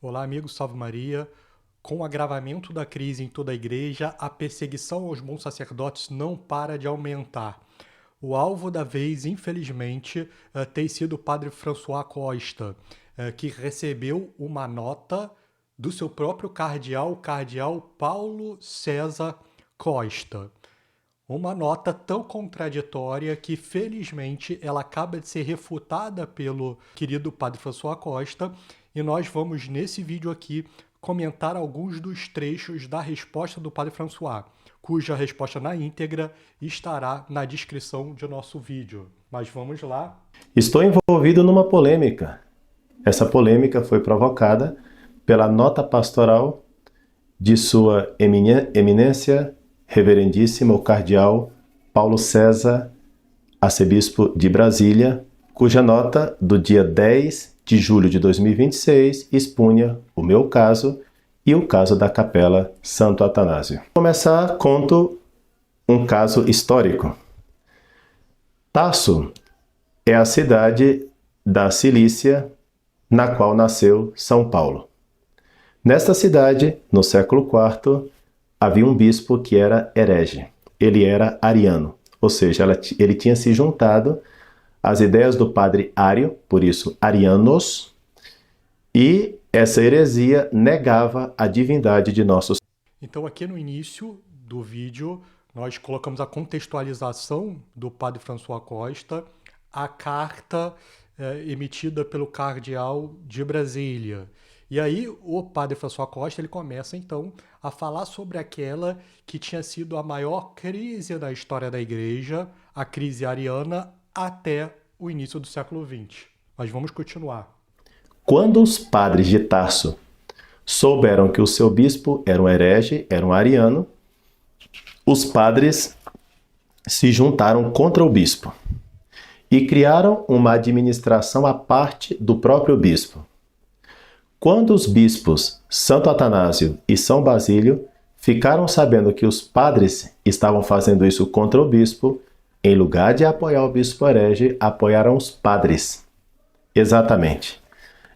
Olá, amigos, salve Maria. Com o agravamento da crise em toda a igreja, a perseguição aos bons sacerdotes não para de aumentar. O alvo da vez, infelizmente, tem sido o padre François Costa, que recebeu uma nota do seu próprio cardeal, o cardeal Paulo César Costa. Uma nota tão contraditória que, felizmente, ela acaba de ser refutada pelo querido Padre François Costa, e nós vamos, nesse vídeo aqui, comentar alguns dos trechos da resposta do Padre François, cuja resposta na íntegra estará na descrição de nosso vídeo. Mas vamos lá. Estou envolvido numa polêmica. Essa polêmica foi provocada pela nota pastoral de Sua Eminência Reverendíssimo o Cardeal Paulo César, Arcebispo de Brasília, cuja nota do dia 10 de julho de 2026 expunha o meu caso e o caso da Capela Santo Atanásio. Para começar, conto um caso histórico. Tarso é a cidade da Cilícia na qual nasceu São Paulo. Nesta cidade, no século IV, havia um bispo que era herege. Ele era ariano, ou seja, ele tinha se juntado às ideias do padre Ário, por isso arianos, e essa heresia negava a divindade de nosso Senhor. Então, aqui no início do vídeo, nós colocamos a contextualização do Padre François Costa, a carta emitida pelo cardeal de Brasília. E aí o Padre François Costa ele começa então a falar sobre aquela que tinha sido a maior crise da história da igreja, a crise ariana, até o início do século XX. Mas vamos continuar. Quando os padres de Tarso souberam que o seu bispo era um herege, era um ariano, os padres se juntaram contra o bispo e criaram uma administração à parte do próprio bispo. Quando os bispos Santo Atanásio e São Basílio ficaram sabendo que os padres estavam fazendo isso contra o bispo, em lugar de apoiar o bispo herege, apoiaram os padres. Exatamente.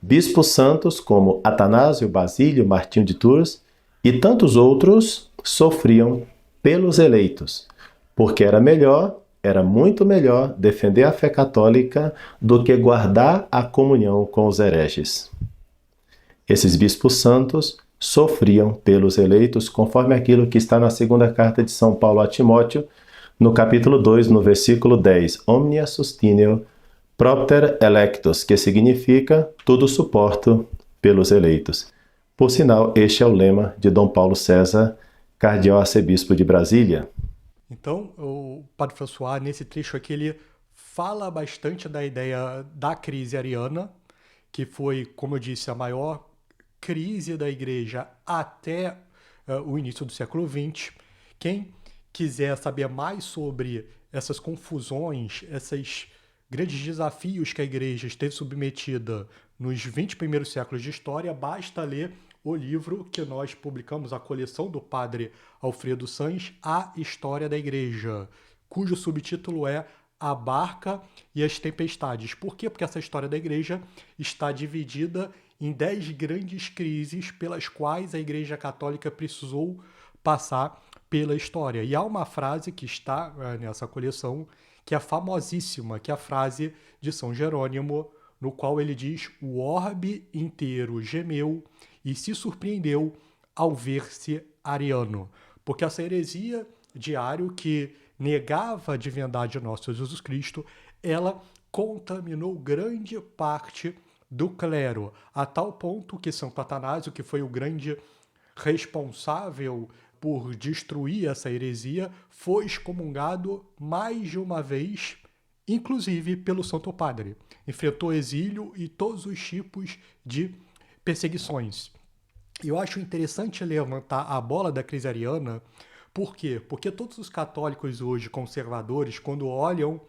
Bispos santos como Atanásio, Basílio, Martinho de Tours e tantos outros sofriam pelos eleitos, porque era muito melhor defender a fé católica do que guardar a comunhão com os hereges. Esses bispos santos sofriam pelos eleitos, conforme aquilo que está na segunda carta de São Paulo a Timóteo, no capítulo 2, no versículo 10, Omnia sustineo propter electos, que significa tudo suporto pelos eleitos. Por sinal, este é o lema de Dom Paulo César, cardeal arcebispo de Brasília. Então, o Padre François, nesse trecho aqui, ele fala bastante da ideia da crise ariana, que foi, como eu disse, a maior crise da igreja até o início do século XX. Quem quiser saber mais sobre essas confusões, esses grandes desafios que a igreja esteve submetida nos 20 primeiros séculos de história, basta ler o livro que nós publicamos, a coleção do padre Alfredo Sanz, A História da Igreja, cujo subtítulo é A Barca e as Tempestades. Por quê? Porque essa história da igreja está dividida em 10 grandes crises pelas quais a Igreja Católica precisou passar pela história. E há uma frase que está nessa coleção que é famosíssima, que é a frase de São Jerônimo, no qual ele diz: o orbe inteiro gemeu e se surpreendeu ao ver-se ariano. Porque essa heresia de Ário, que negava a divindade de nosso Jesus Cristo, ela contaminou grande parte do clero, a tal ponto que Santo Atanásio, que foi o grande responsável por destruir essa heresia, foi excomungado mais de uma vez, inclusive pelo Santo Padre. Enfrentou exílio e todos os tipos de perseguições. E eu acho interessante levantar a bola da crise ariana. Por quê? Porque todos os católicos hoje conservadores, quando olham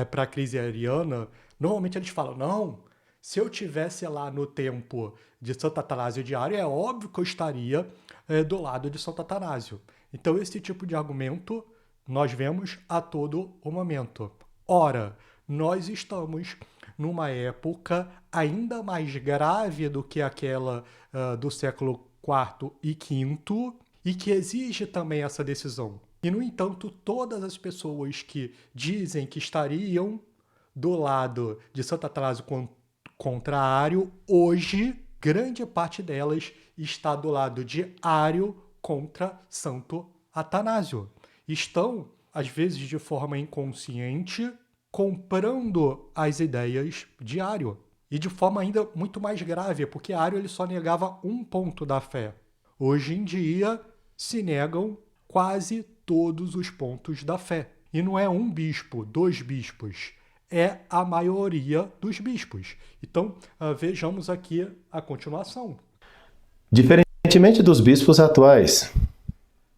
para a crise ariana, normalmente eles falam: não, se eu tivesse lá no tempo de Santo Atanásio de Ário, é óbvio que eu estaria do lado de Santo Atanásio. Então, esse tipo de argumento nós vemos a todo o momento. Ora, nós estamos numa época ainda mais grave do que aquela do século IV e V, e que exige também essa decisão. E, no entanto, todas as pessoas que dizem que estariam do lado de Santo Atanásio contra Ário, hoje, grande parte delas está do lado de Ário contra Santo Atanásio. Estão, às vezes de forma inconsciente, comprando as ideias de Ário. E de forma ainda muito mais grave, porque Ário ele só negava um ponto da fé. Hoje em dia, se negam quase todos os pontos da fé. E não é um bispo, 2 bispos, é a maioria dos bispos. Então, vejamos aqui a continuação. Diferentemente dos bispos atuais,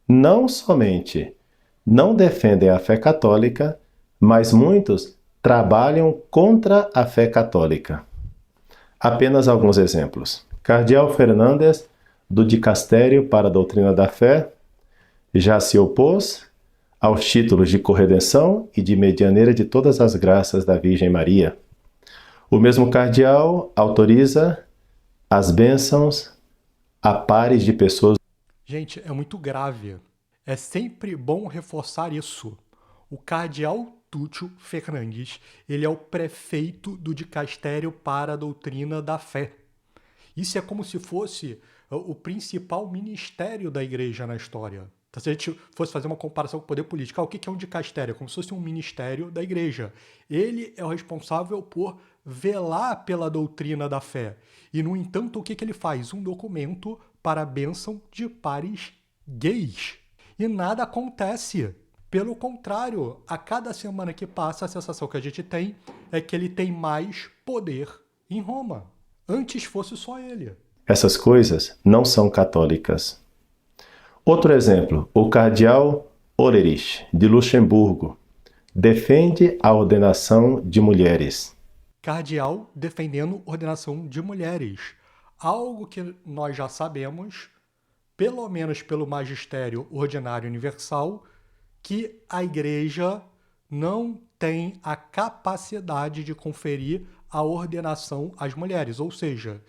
não somente não defendem a fé católica, mas muitos trabalham contra a fé católica. Apenas alguns exemplos. Cardeal Fernandes, do Dicastério para a Doutrina da Fé, já se opôs aos títulos de corredenção e de medianeira de todas as graças da Virgem Maria. O mesmo cardeal autoriza as bênçãos a pares de pessoas. Gente, é muito grave. É sempre bom reforçar isso. O cardeal Túcio Fernandes, ele é o prefeito do Dicastério para a Doutrina da Fé. Isso é como se fosse o principal ministério da igreja na história. Então, se a gente fosse fazer uma comparação com o poder político, o que é um dicastério? É como se fosse um ministério da igreja. Ele é o responsável por velar pela doutrina da fé. E, no entanto, o que ele faz? Um documento para a bênção de pares gays. E nada acontece. Pelo contrário, a cada semana que passa, a sensação que a gente tem é que ele tem mais poder em Roma. Antes fosse só ele. Essas coisas não são católicas. Outro exemplo, o cardeal Olerich, de Luxemburgo, defende a ordenação de mulheres. Cardeal defendendo ordenação de mulheres. Algo que nós já sabemos, pelo menos pelo magistério ordinário universal, que a igreja não tem a capacidade de conferir a ordenação às mulheres. Ou seja,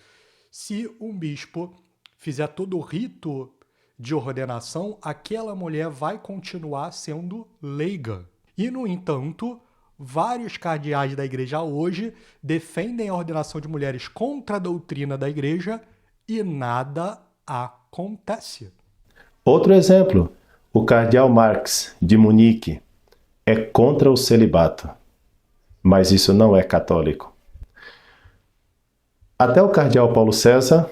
se um bispo fizer todo o rito de ordenação, aquela mulher vai continuar sendo leiga. E, no entanto, vários cardeais da igreja hoje defendem a ordenação de mulheres contra a doutrina da igreja e nada acontece. Outro exemplo, o cardeal Marx, de Munique, é contra o celibato, mas isso não é católico. Até o cardeal Paulo César,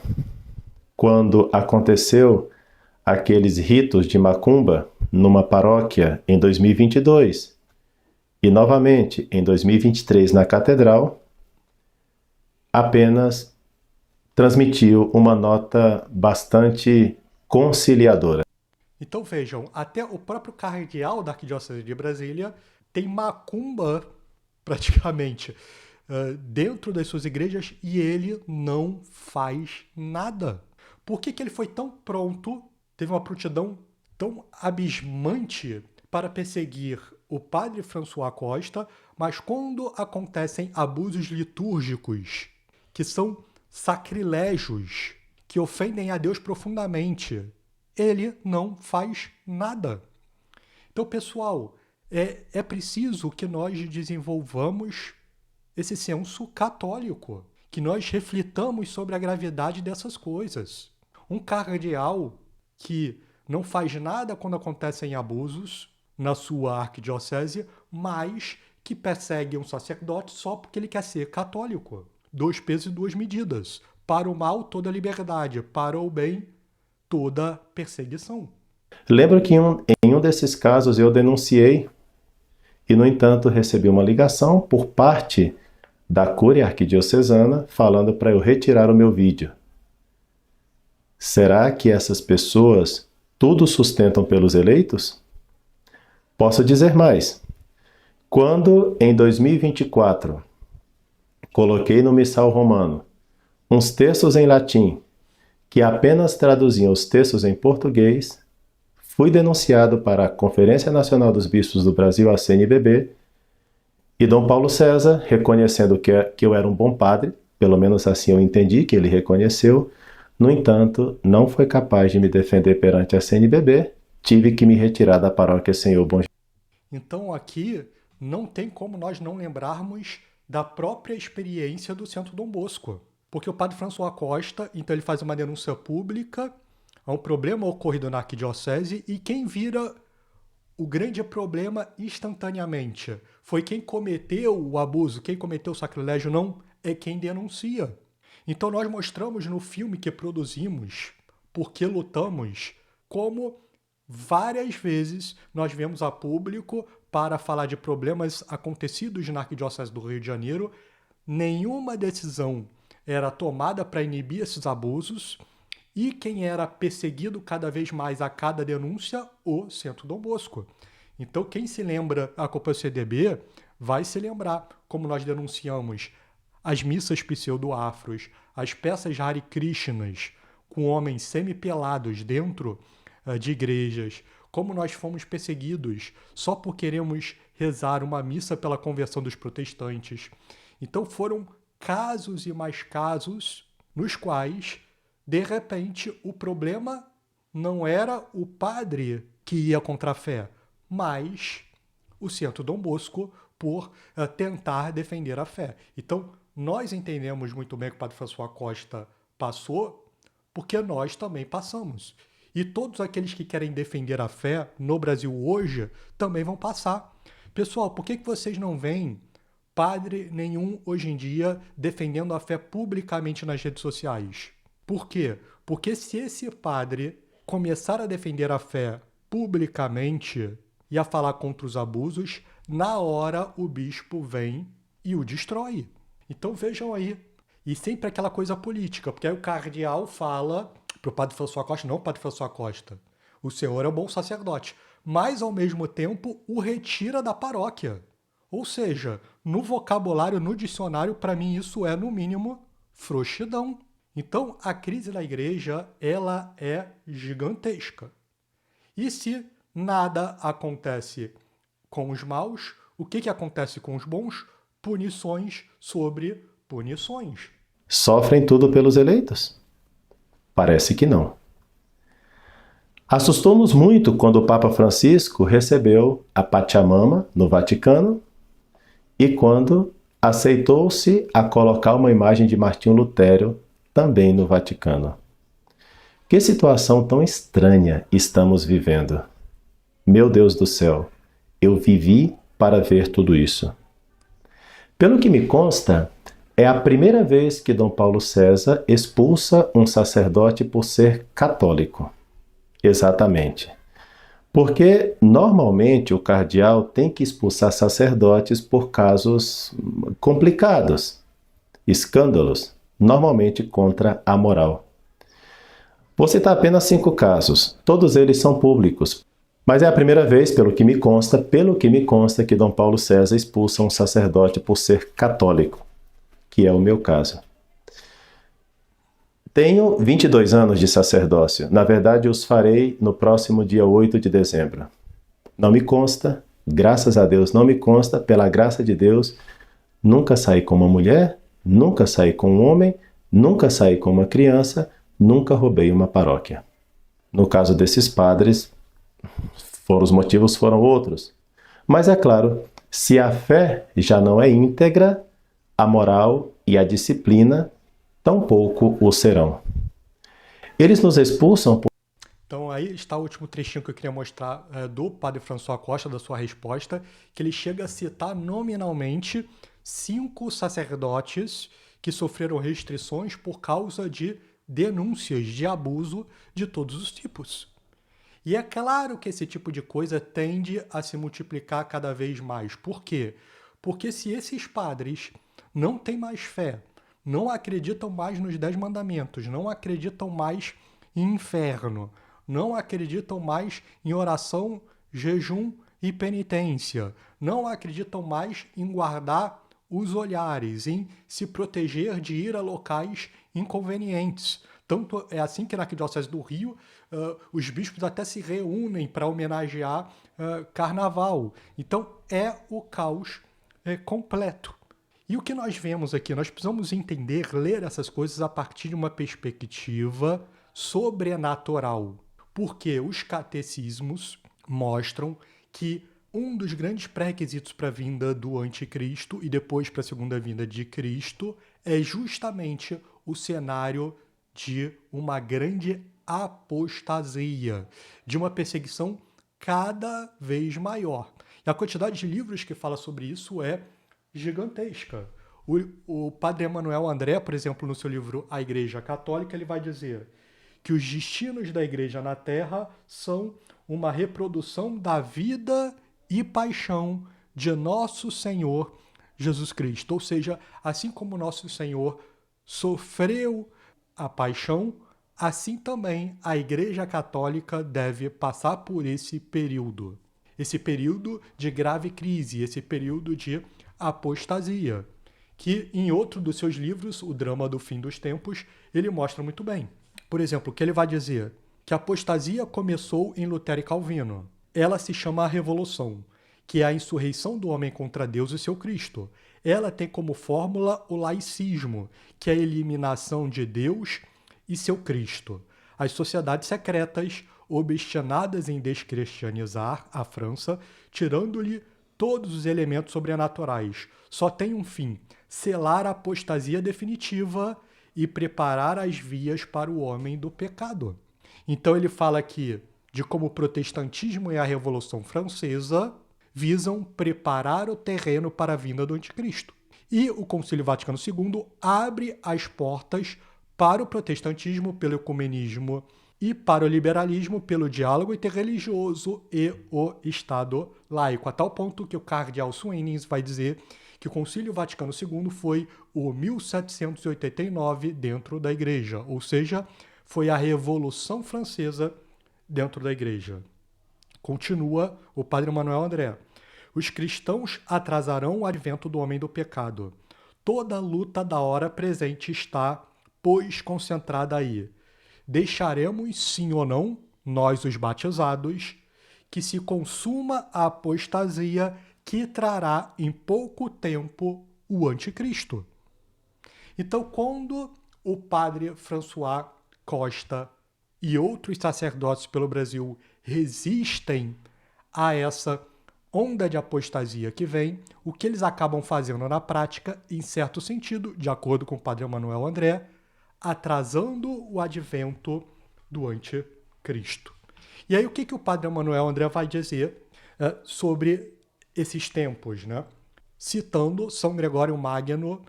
quando aconteceu aqueles ritos de macumba numa paróquia em 2022 e novamente em 2023 na catedral, apenas transmitiu uma nota bastante conciliadora. Então vejam, até o próprio cardeal da Arquidiocese de Brasília tem macumba, praticamente, dentro das suas igrejas e ele não faz nada. Por que ele foi tão pronto, teve uma prontidão tão abismante para perseguir o padre François Costa, mas quando acontecem abusos litúrgicos, que são sacrilégios, que ofendem a Deus profundamente, ele não faz nada. Então, pessoal, é preciso que nós desenvolvamos esse senso católico, que nós reflitamos sobre a gravidade dessas coisas. Um cardeal que não faz nada quando acontecem abusos na sua arquidiocese, mas que persegue um sacerdote só porque ele quer ser católico. 2 pesos e 2 medidas. Para o mal, toda liberdade. Para o bem, toda perseguição. Lembro que em um desses casos eu denunciei e, no entanto, recebi uma ligação por parte da Cúria Arquidiocesana falando para eu retirar o meu vídeo. Será que essas pessoas tudo sustentam pelos eleitos? Posso dizer mais. Quando, em 2024, coloquei no Missal Romano uns textos em latim que apenas traduziam os textos em português, fui denunciado para a Conferência Nacional dos Bispos do Brasil, a CNBB, E Dom Paulo César, reconhecendo que eu era um bom padre, pelo menos assim eu entendi que ele reconheceu, no entanto, não foi capaz de me defender perante a CNBB, tive que me retirar da paróquia Senhor Bom Jesus. Então aqui não tem como nós não lembrarmos da própria experiência do Centro Dom Bosco. Porque o padre François Costa, então ele faz uma denúncia pública a um problema ocorrido na arquidiocese e quem vira o grande problema instantaneamente foi quem cometeu o abuso, quem cometeu o sacrilégio, não é quem denuncia. Então nós mostramos no filme que produzimos, Porque Lutamos, como várias vezes nós viemos a público para falar de problemas acontecidos na Arquidiocese do Rio de Janeiro. Nenhuma decisão era tomada para inibir esses abusos e quem era perseguido cada vez mais a cada denúncia, o Centro Dom Bosco. Então quem se lembra a Copa CDB vai se lembrar como nós denunciamos as missas pseudo-afros, as peças Hare Krishnas com homens semi-pelados dentro de igrejas, como nós fomos perseguidos só por queremos rezar uma missa pela conversão dos protestantes. Então foram casos e mais casos nos quais, de repente, o problema não era o padre que ia contra a fé, mas o Centro Dom Bosco por tentar defender a fé. Então, nós entendemos muito bem que o padre François Costa passou, porque nós também passamos. E todos aqueles que querem defender a fé no Brasil hoje também vão passar. Pessoal, por que vocês não veem padre nenhum hoje em dia defendendo a fé publicamente nas redes sociais? Por quê? Porque se esse padre começar a defender a fé publicamente e a falar contra os abusos, na hora o bispo vem e o destrói. Então vejam aí. E sempre aquela coisa política, porque aí o cardeal fala para o padre François Costa, não o padre François Costa, o senhor é um bom sacerdote, mas ao mesmo tempo o retira da paróquia. Ou seja, no vocabulário, no dicionário, para mim isso é, no mínimo, frouxidão. Então, a crise da igreja, ela é gigantesca. E se nada acontece com os maus, o que acontece com os bons? Punições sobre punições. Sofrem tudo pelos eleitos? Parece que não. Assustou-nos muito quando o Papa Francisco recebeu a Pachamama no Vaticano e quando aceitou-se a colocar uma imagem de Martinho Lutero também no Vaticano. Que situação tão estranha estamos vivendo. Meu Deus do céu, eu vivi para ver tudo isso. Pelo que me consta, é a primeira vez que Dom Paulo César expulsa um sacerdote por ser católico. Exatamente. Porque, normalmente, o cardeal tem que expulsar sacerdotes por casos complicados, escândalos, normalmente contra a moral. Vou citar apenas 5 casos, todos eles são públicos, mas é a primeira vez, pelo que me consta, que Dom Paulo César expulsa um sacerdote por ser católico, que é o meu caso. Tenho 22 anos de sacerdócio. Na verdade, os farei no próximo dia 8 de dezembro. Não me consta, graças a Deus não me consta, pela graça de Deus, nunca saí com uma mulher, nunca saí com um homem, nunca saí com uma criança, nunca roubei uma paróquia. No caso desses padres, os motivos foram outros. Mas é claro, se a fé já não é íntegra, a moral e a disciplina tampouco o serão. Eles nos expulsam por... Então aí está o último trechinho que eu queria mostrar do padre François Costa, da sua resposta, que ele chega a citar nominalmente 5 sacerdotes que sofreram restrições por causa de denúncias de abuso de todos os tipos. E é claro que esse tipo de coisa tende a se multiplicar cada vez mais. Por quê? Porque se esses padres não têm mais fé, não acreditam mais nos 10 mandamentos, não acreditam mais em inferno, não acreditam mais em oração, jejum e penitência, não acreditam mais em guardar os olhares, em se proteger de ir a locais inconvenientes. Tanto é assim que na Arquidiocese do Rio, os bispos até se reúnem para homenagear Carnaval. Então é o caos completo. E o que nós vemos aqui? Nós precisamos entender, ler essas coisas a partir de uma perspectiva sobrenatural, porque os catecismos mostram que um dos grandes pré-requisitos para a vinda do anticristo e depois para a segunda vinda de Cristo é justamente o cenário de uma grande apostasia, de uma perseguição cada vez maior. E a quantidade de livros que fala sobre isso é gigantesca. O padre Emanuel André, por exemplo, no seu livro A Igreja Católica, ele vai dizer que os destinos da Igreja na Terra são uma reprodução da vida e paixão de nosso Senhor Jesus Cristo. Ou seja, assim como nosso Senhor sofreu a paixão, assim também a Igreja Católica deve passar por esse período de grave crise, esse período de apostasia, que em outro dos seus livros, O Drama do Fim dos Tempos, ele mostra muito bem. Por exemplo, o que ele vai dizer? Que a apostasia começou em Lutero e Calvino. Ela se chama a Revolução, que é a insurreição do homem contra Deus e seu Cristo. Ela tem como fórmula o laicismo, que é a eliminação de Deus e seu Cristo. As sociedades secretas, obstinadas em descristianizar a França, tirando-lhe todos os elementos sobrenaturais, só tem um fim: selar a apostasia definitiva e preparar as vias para o homem do pecado. Então ele fala aqui de como o protestantismo e a Revolução Francesa visam preparar o terreno para a vinda do anticristo. E o Concílio Vaticano II abre as portas para o protestantismo pelo ecumenismo e para o liberalismo pelo diálogo interreligioso e o Estado laico, a tal ponto que o cardeal Sweynings vai dizer que o Concílio Vaticano II foi o 1789 dentro da Igreja, ou seja, foi a Revolução Francesa dentro da Igreja. Continua o padre Emanuel André. Os cristãos atrasarão o advento do homem do pecado. Toda a luta da hora presente está, pois, concentrada aí. Deixaremos, sim ou não, nós os batizados, que se consuma a apostasia que trará em pouco tempo o anticristo. Então, quando o padre François Costa e outros sacerdotes pelo Brasil resistem a essa onda de apostasia que vem, o que eles acabam fazendo na prática, em certo sentido, de acordo com o padre Emanuel André, atrasando o advento do anticristo. E aí o que o padre Emanuel André vai dizer sobre esses tempos, né? Citando São Gregório Magno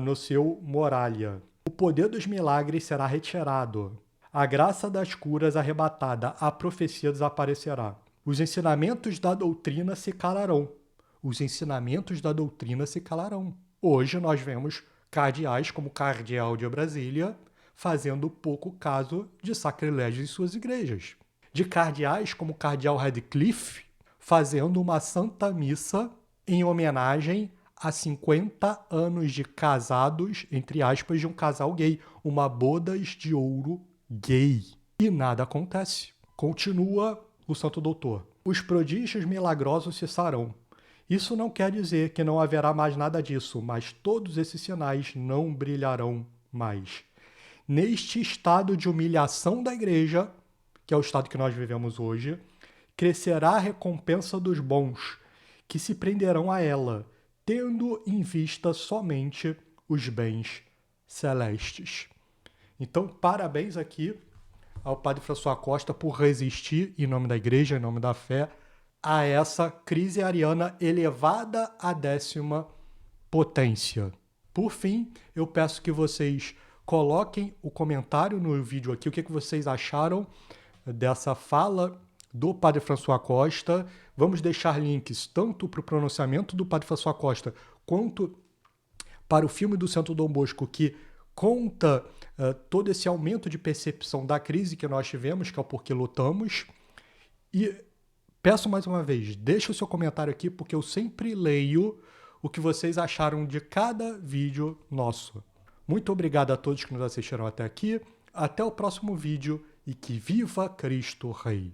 no seu Moralia. O poder dos milagres será retirado, a graça das curas arrebatada, a profecia desaparecerá. Os ensinamentos da doutrina se calarão. Os ensinamentos da doutrina se calarão. Hoje nós vemos cardeais como o cardeal de Brasília fazendo pouco caso de sacrilégio em suas igrejas. De cardeais como o cardeal Radcliffe fazendo uma santa missa em homenagem a 50 anos de casados, entre aspas, de um casal gay, uma bodas de ouro gay. E nada acontece. Continua o Santo Doutor. Os prodígios milagrosos cessarão. Isso não quer dizer que não haverá mais nada disso, mas todos esses sinais não brilharão mais. Neste estado de humilhação da igreja, que é o estado que nós vivemos hoje, crescerá a recompensa dos bons, que se prenderão a ela, tendo em vista somente os bens celestes. Então, parabéns aqui ao padre François Costa por resistir, em nome da igreja, em nome da fé, a essa crise ariana elevada à 10ª potência. Por fim, eu peço que vocês coloquem o comentário no vídeo aqui, o que vocês acharam dessa fala do padre François Costa. Vamos deixar links tanto para o pronunciamento do padre François Costa quanto para o filme do Santo Dom Bosco, que conta todo esse aumento de percepção da crise que nós tivemos, que é o Porquê Lutamos. E peço mais uma vez, deixe o seu comentário aqui, porque eu sempre leio o que vocês acharam de cada vídeo nosso. Muito obrigado a todos que nos assistiram até aqui. Até o próximo vídeo e que viva Cristo Rei!